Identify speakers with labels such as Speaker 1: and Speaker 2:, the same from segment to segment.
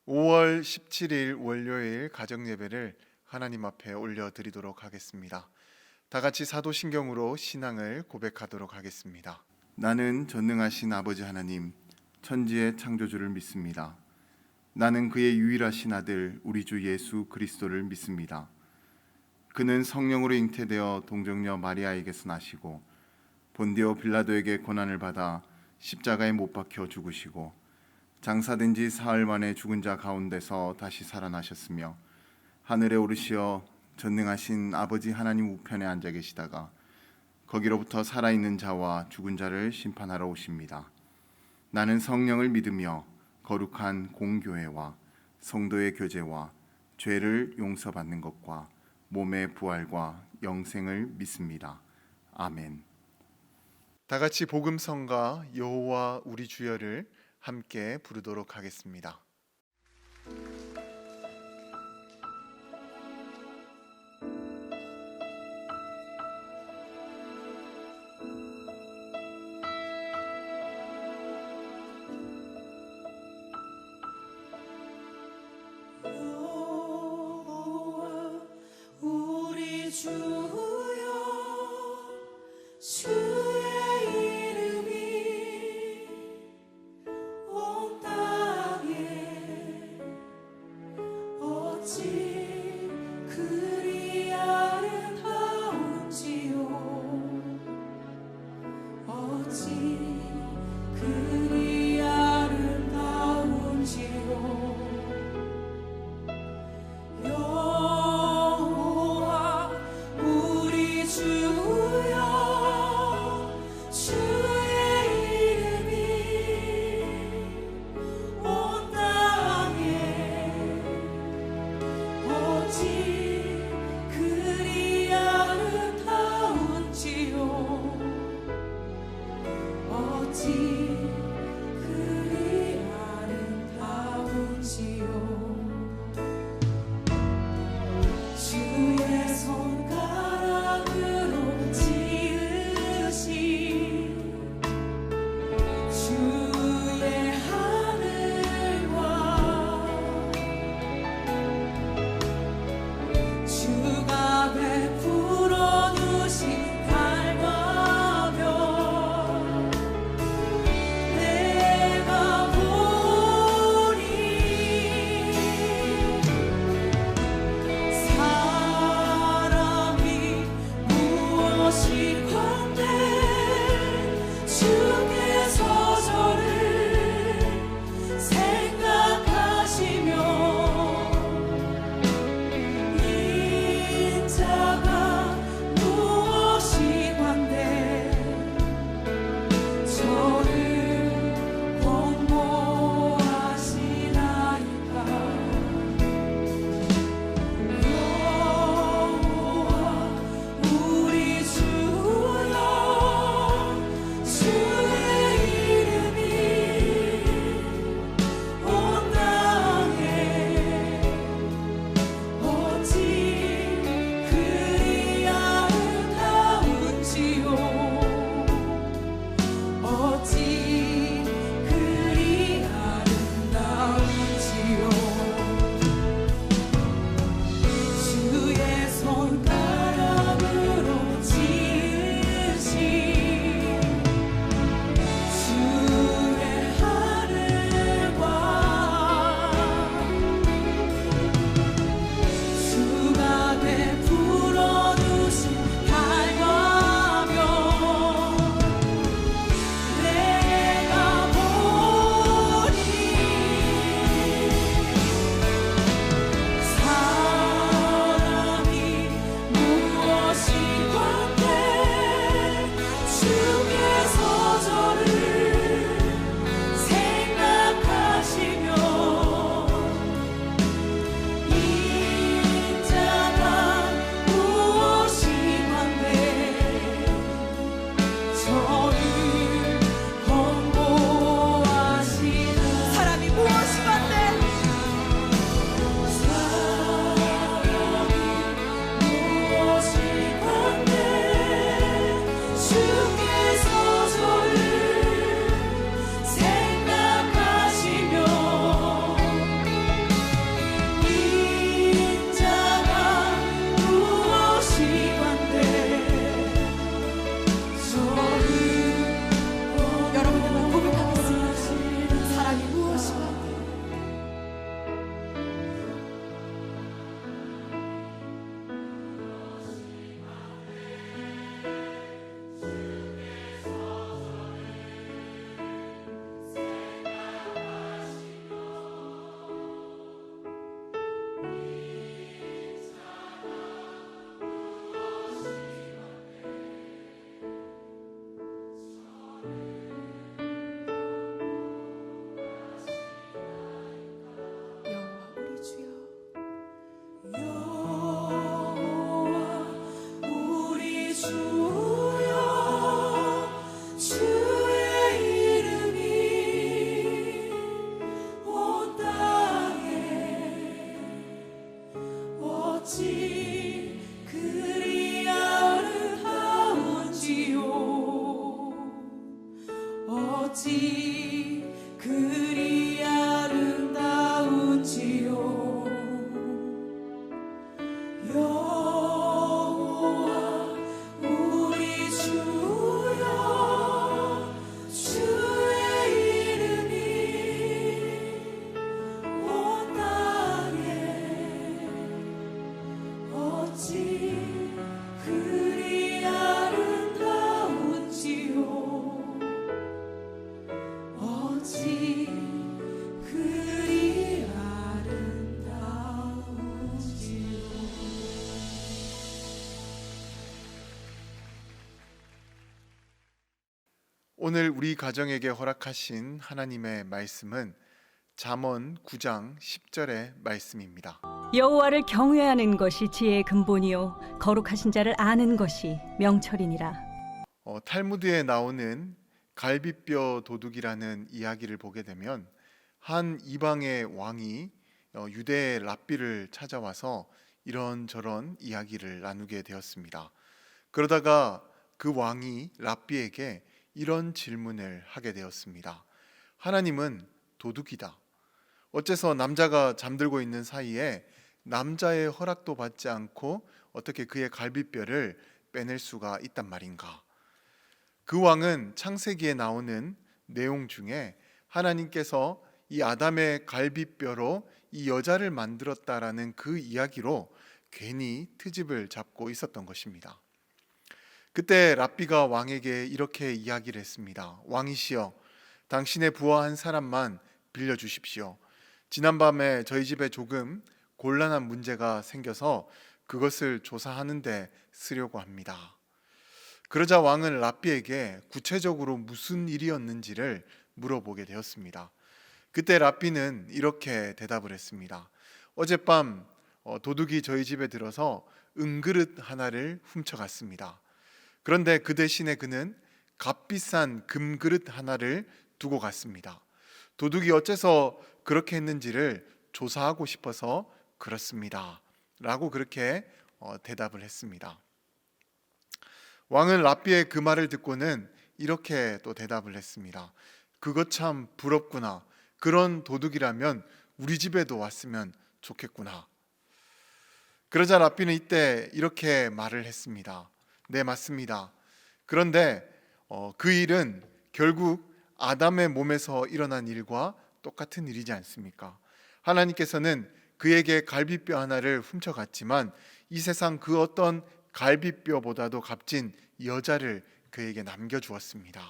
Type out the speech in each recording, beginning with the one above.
Speaker 1: 5월 17일 월요일 가정예배를 하나님 앞에 올려드리도록 하겠습니다. 다 같이 사도신경으로 신앙을 고백하도록 하겠습니다. 나는 전능하신 아버지 하나님, 천지의 창조주를 믿습니다. 나는 그의 유일하신 아들 우리 주 예수 그리스도를 믿습니다. 그는 성령으로 잉태되어 동정녀 마리아에게서 나시고 본디오 빌라도에게 고난을 받아 십자가에 못 박혀 죽으시고 장사된 지 사흘 만에 죽은 자 가운데서 다시 살아나셨으며 하늘에 오르시어 전능하신 아버지 하나님 우편에 앉아 계시다가 거기로부터 살아있는 자와 죽은 자를 심판하러 오십니다. 나는 성령을 믿으며 거룩한 공교회와 성도의 교제와 죄를 용서받는 것과 몸의 부활과 영생을 믿습니다. 아멘. 다 같이 복음성가 여호와 우리 주여를 함께 부르도록 하겠습니다.
Speaker 2: 여호와 우리 주여 주의 이름이 온 땅에 어찌 그리 아름다운지요 어찌 그리 아름다운지요 여호와 우리 주여 주의 이름이 온 땅에 어찌 그리 아름다운지요 어찌 그리 아름다운지요 주의 손가락으로 지으신 주의 하늘과 주가 베풀어 두신 달과 별 어찌 그리 아름다운지요. 여호와 우리 주여, 주의 이름이 온 땅에 어찌 그리 아름다운지요. 어찌 그리 아름다운지요.
Speaker 1: 오늘 우리 가정에게 허락하신 하나님의 말씀은 잠언 9장 10절의 말씀입니다.
Speaker 3: 여호와를 경외하는 것이 지혜의 근본이요 거룩하신 자를 아는 것이 명철이니라.
Speaker 1: 탈무드에 나오는 갈비뼈 도둑이라는 이야기를 보게 되면 한 이방의 왕이 유대의 랍비를 찾아와서 이런저런 이야기를 나누게 되었습니다. 그러다가 그 왕이 랍비에게 이런 질문을 하게 되었습니다. 하나님은 도둑이다. 어째서 남자가 잠들고 있는 사이에 남자의 허락도 받지 않고 어떻게 그의 갈비뼈를 빼낼 수가 있단 말인가? 그 왕은 창세기에 나오는 내용 중에 하나님께서 이 아담의 갈비뼈로 이 여자를 만들었다라는 그 이야기로 괜히 트집을 잡고 있었던 것입니다. 그때 랍비가 왕에게 이렇게 이야기를 했습니다. 왕이시여, 당신의 부하 한 사람만 빌려주십시오. 지난밤에 저희 집에 조금 곤란한 문제가 생겨서 그것을 조사하는데 쓰려고 합니다. 그러자 왕은 랍비에게 구체적으로 무슨 일이었는지를 물어보게 되었습니다. 그때 랍비는 이렇게 대답을 했습니다. 어젯밤 도둑이 저희 집에 들어서 은그릇 하나를 훔쳐갔습니다. 그런데 그 대신에 그는 값비싼 금그릇 하나를 두고 갔습니다. 도둑이 어째서 그렇게 했는지를 조사하고 싶어서 그렇습니다. 라고 그렇게 대답을 했습니다. 왕은 랍비의 그 말을 듣고는 이렇게 또 대답을 했습니다. 그거 참 부럽구나. 그런 도둑이라면 우리 집에도 왔으면 좋겠구나. 그러자 랍비는 이때 이렇게 말을 했습니다. 네, 맞습니다. 그런데 그 일은 결국 아담의 몸에서 일어난 일과 똑같은 일이지 않습니까? 하나님께서는 그에게 갈비뼈 하나를 훔쳐갔지만 이 세상 그 어떤 갈비뼈보다도 값진 여자를 그에게 남겨주었습니다.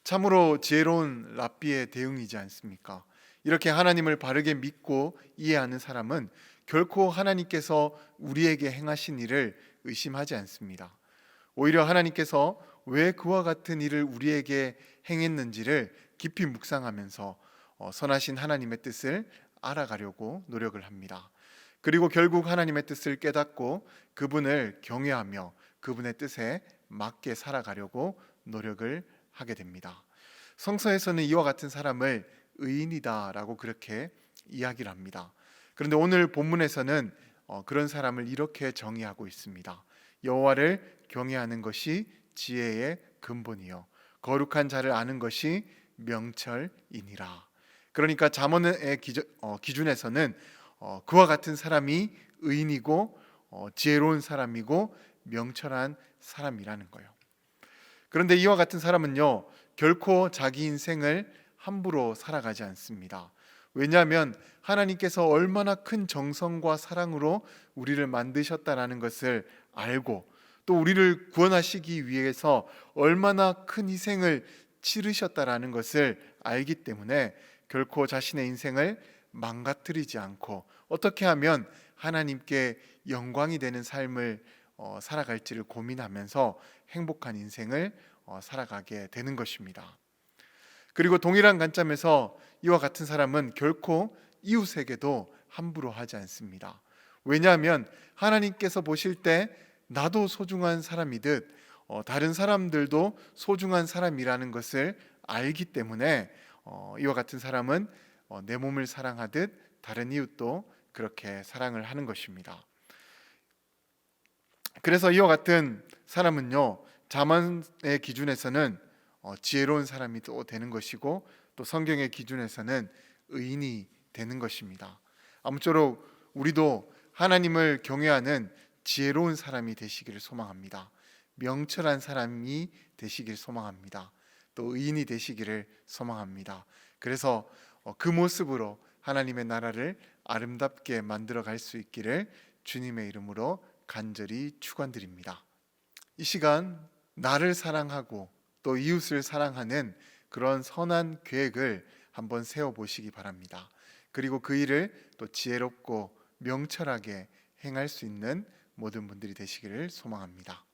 Speaker 1: 참으로 지혜로운 랍비의 대응이지 않습니까? 이렇게 하나님을 바르게 믿고 이해하는 사람은 결코 하나님께서 우리에게 행하신 일을 의심하지 않습니다. 오히려 하나님께서 왜 그와 같은 일을 우리에게 행했는지를 깊이 묵상하면서 선하신 하나님의 뜻을 알아가려고 노력을 합니다. 그리고 결국 하나님의 뜻을 깨닫고 그분을 경외하며 그분의 뜻에 맞게 살아가려고 노력을 하게 됩니다. 성서에서는 이와 같은 사람을 의인이다라고 그렇게 이야기를 합니다. 그런데 오늘 본문에서는 그런 사람을 이렇게 정의하고 있습니다. 여호와를 경외하는 것이 지혜의 근본이요 거룩한 자를 아는 것이 명철이니라. 그러니까 잠언의 기준에서는 그와 같은 사람이 의인이고 지혜로운 사람이고 명철한 사람이라는 거예요. 그런데 이와 같은 사람은요 결코 자기 인생을 함부로 살아가지 않습니다. 왜냐하면 하나님께서 얼마나 큰 정성과 사랑으로 우리를 만드셨다라는 것을 알고 또 우리를 구원하시기 위해서 얼마나 큰 희생을 치르셨다라는 것을 알기 때문에 결코 자신의 인생을 망가뜨리지 않고 어떻게 하면 하나님께 영광이 되는 삶을 살아갈지를 고민하면서 행복한 인생을 살아가게 되는 것입니다. 그리고 동일한 관점에서 이와 같은 사람은 결코 이웃에게도 함부로 하지 않습니다. 왜냐하면 하나님께서 보실 때 나도 소중한 사람이듯 다른 사람들도 소중한 사람이라는 것을 알기 때문에 이와 같은 사람은 내 몸을 사랑하듯 다른 이웃도 그렇게 사랑을 하는 것입니다. 그래서 이와 같은 사람은요 잠언의 기준에서는 지혜로운 사람이 또 되는 것이고, 또 성경의 기준에서는 의인이 되는 것입니다. 아무쪼록 우리도 하나님을 경외하는 지혜로운 사람이 되시기를 소망합니다. 명철한 사람이 되시길 소망합니다. 또 의인이 되시기를 소망합니다. 그래서 그 모습으로 하나님의 나라를 아름답게 만들어 갈 수 있기를 주님의 이름으로 간절히 축원드립니다. 이 시간 나를 사랑하고 또 이웃을 사랑하는 그런 선한 계획을 한번 세워 보시기 바랍니다. 그리고 그 일을 또 지혜롭고 명철하게 행할 수 있는 모든 분들이 되시기를 소망합니다.